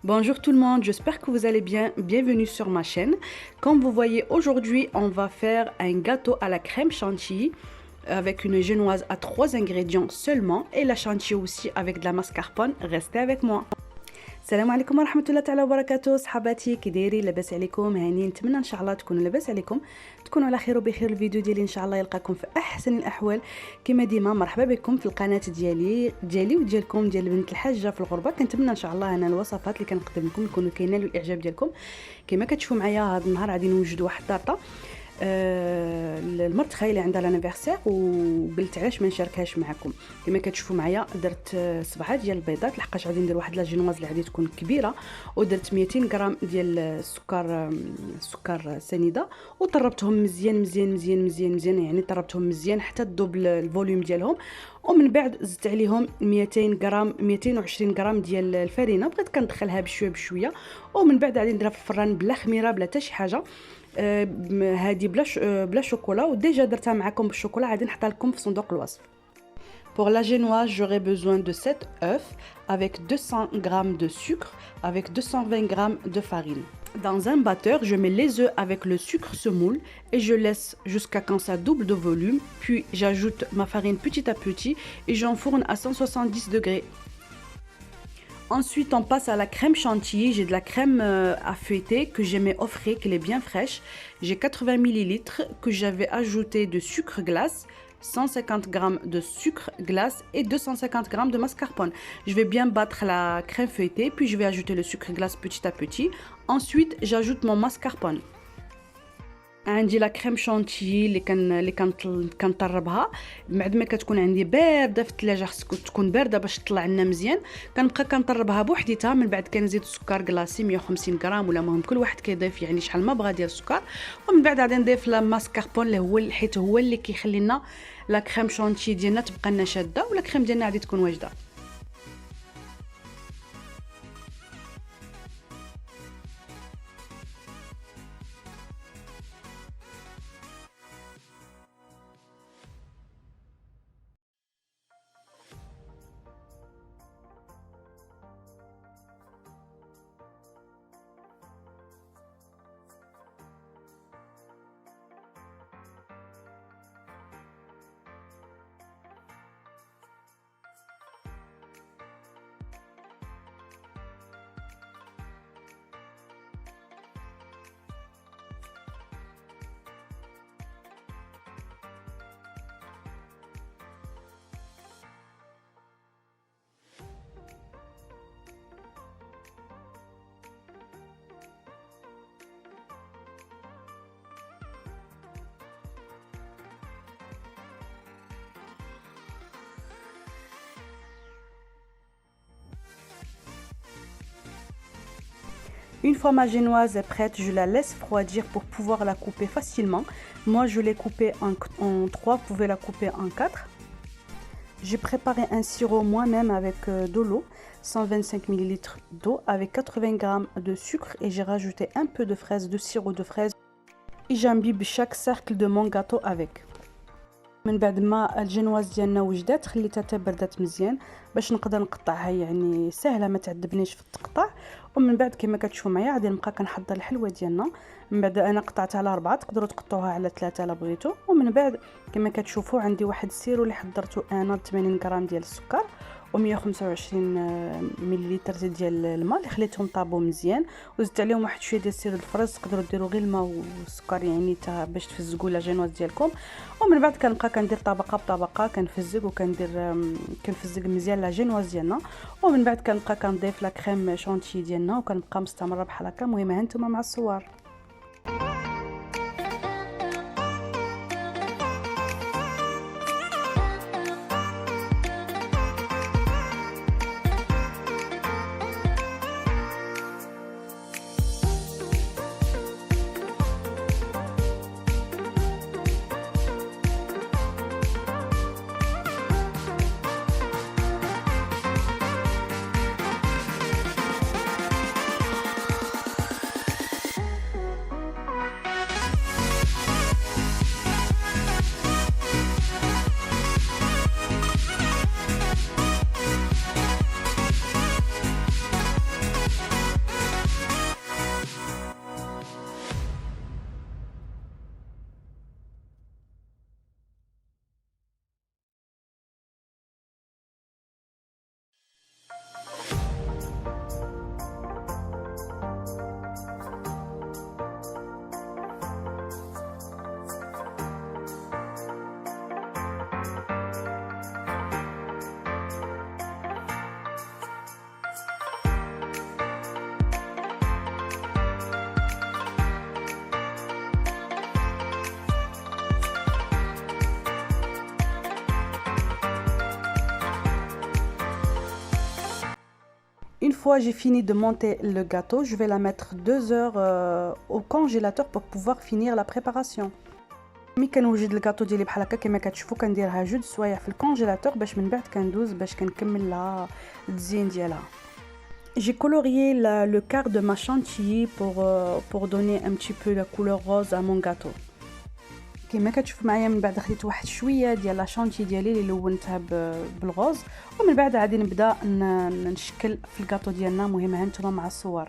Bonjour tout le monde, j'espère que vous allez bien. Bienvenue sur ma chaîne. Comme vous voyez, aujourd'hui, on va faire un gâteau à la crème chantilly avec une génoise à 3 ingrédients seulement et la chantilly aussi avec de la mascarpone. Restez avec moi. السلام عليكم ورحمه الله تعالى وبركاته. صحباتي كي دايرين؟ لاباس عليكم؟ هانيين؟ نتمنى ان شاء الله تكونوا لاباس عليكم، تكونوا على خير وبخير. الفيديو ديالي ان شاء الله يلقاكم في احسن الاحوال. كما ديما مرحبا بكم في القناه ديالي وديالكم ديال بنت الحاجه في الغربه. كنتمنى ان شاء الله انا الوصفات اللي كنقدم لكم يكونوا كينالوا الاعجاب ديالكم. كما كتشوفوا معايا هذا النهار غادي نوجد واحد الطارطه المرت خايله عندها لانيفرسير وقلت علاش ما نشاركهاش معكم. كما كتشوفوا معايا درت 7 ديال البيضات لحقاش غادي ندير واحد لا جينواز اللي غادي تكون كبيره، ودرت 200 غرام ديال السكر سنيده وطربتهم مزيان مزيان مزيان مزيان مزيان، يعني طربتهم مزيان حتى تذوب الفوليوم ديالهم. ومن بعد زدت عليهم 200 غرام 220 غرام ديال الفرينه، بغيت كندخلها بشويه بشويه. ومن بعد غادي نديرها في الفران بلا خميره بلا حتى شي حاجه. هذه بلا شوكولا، وديجا درتها معكم بالشوكولا، غادي نحطها لكم في صندوق الوصف. Pour la génoise, j'aurai besoin de 7 œufs avec 200 g de sucre, avec 220 g de farine. Dans un batteur, je mets les œufs avec le sucre semoule et je laisse jusqu'à quand ça double de volume. Puis j'ajoute ma farine petit à petit et j'enfourne à 170 degrés. Ensuite, on passe à la crème chantilly. J'ai de la crème à feuilleter que j'ai mis au frais, qu'elle est bien fraîche. J'ai 80 ml que j'avais ajouté de sucre glace, 150 g de sucre glace et 250 g de mascarpone. Je vais bien battre la crème feuilletée, puis je vais ajouter le sucre glace petit à petit. Ensuite, j'ajoute mon mascarpone. عندي لا كريم شانتيي اللي كنطربها بعد ما كتكون عندي بارده في الثلاجه، خصك تكون بارده باش تطلع لنا مزيان. كنبقى كنطربها بوحديتها، من بعد كنزيد السكر كلاصي 150 غرام ولا المهم كل واحد كيضيف يعني شحال ما بغا ديال السكر. ومن بعد غادي نضيف لا ماسكاربون اللي هو حيت هو اللي كيخلي لنا لا كريم شانتيي ديالنا تبقى لنا شاده ولا كريم ديالنا غادي تكون واجده. Une fois ma génoise est prête, je la laisse refroidir pour pouvoir la couper facilement. Moi, je l'ai coupée en 3, vous pouvez la couper en 4. J'ai préparé un sirop moi-même avec de l'eau, 125 ml d'eau avec 80 g de sucre et j'ai rajouté un peu de fraises, de sirop de fraise. Et j'imbibe chaque cercle de mon gâteau avec. من بعد ما الجينواز ديالنا وجدات خليتها حتى بردات مزيان باش نقدر نقطعها، يعني سهله ما تعذبنيش في التقطاع. ومن بعد كما كتشوفوا معايا غادي نبقى كنحضر الحلوه ديالنا. من بعد انا قطعتها على 4، تقدروا تقطعوها على 3 الا بغيتوا. ومن بعد كما كتشوفوا عندي واحد السيرو اللي حضرته انا 80 غرام ديال السكر و125 مليلتر ديال الماء اللي خليتهم طابوا مزيان، وزدت عليهم واحد شويه ديال سير الفرز. تقدروا ديروا غير الماء والسكر يعني باش تفزقوا لا جينواز ديالكم. ومن بعد كنبقى كندير طبقه بطبقه، كنفزق كنفزق مزيان لا جينواز ديالنا. ومن بعد كنبقى كنضيف لا كريم شانتيي ديالنا وكنبقى مستمره بحال هكا. المهم ها نتوما مع الصور. Une fois j'ai fini de monter le gâteau, je vais la mettre 2 heures au congélateur pour pouvoir finir la préparation. ملي كنوجد الكاطو ديالي بحال هكا كما كتشوفوا كنديرها جوج سوايع في الكونجيلاتور باش من بعد كندوز باش كنكمل لها التزيين ديالها. J'ai colorié le quart de ma chantilly pour donner un petit peu la couleur rose à mon gâteau. كما كتشوف معايا من بعد خديت واحد شويه ديال لا شانتي ديالي اللي لونتها بالغوز، ومن بعد غادي نبدا نشكل في الكاطو ديالنا. مهم هانتوما مع الصور.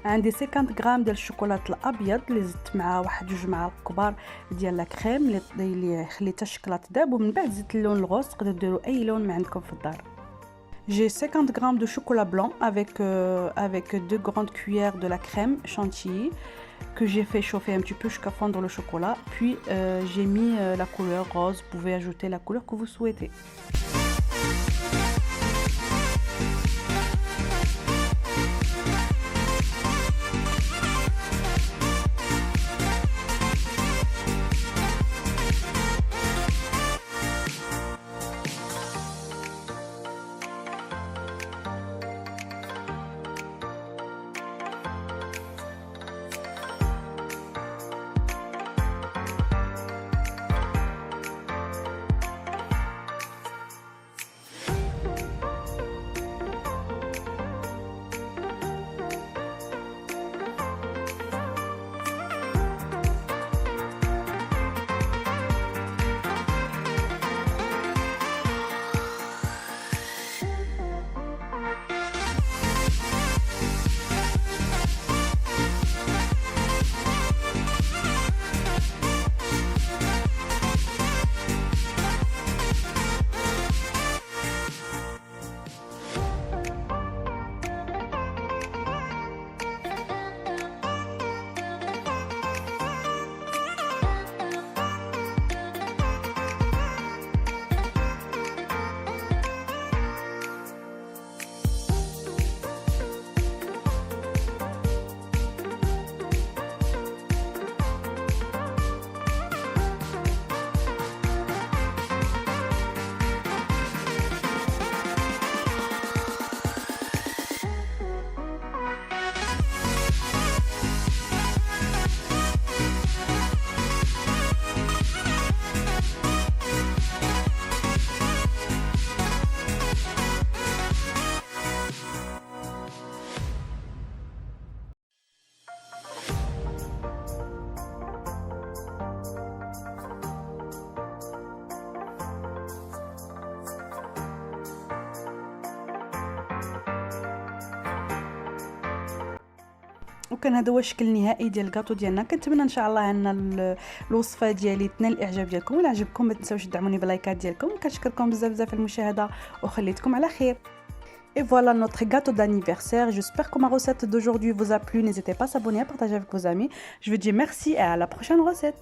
عندي 50 غرام ديال الشوكولاط الابيض اللي زدت معاه واحد 2 معالق كبار ديال لا كريم اللي خليتها الشكلاط داب، ومن بعد زدت اللون الغوز. تقدروا ديروا اي لون ما عندكم في الدار. J'ai 50 grammes de chocolat blanc avec 2 grandes cuillères de la crème chantilly que j'ai fait chauffer un petit peu jusqu'à fondre le chocolat. Puis j'ai mis la couleur rose. Vous pouvez ajouter la couleur que vous souhaitez. وكان هذا هو الشكل النهائي ديال الكاطو ديالنا. كنتمنى ان شاء الله ان الوصفه ديالي تنال الاعجاب ديالكم. الا عجبكم ما تنساوش تدعموني باللايكات ديالكم. كنشكركم بزاف بزاف على المشاهده وخليتكم على خير. Et voilà notre gâteau d'anniversaire. J'espère que ma recette d'aujourd'hui vous a plu. N'hésitez pas à s'abonner, à partager avec vos amis. Je vous dis merci et à la prochaine recette.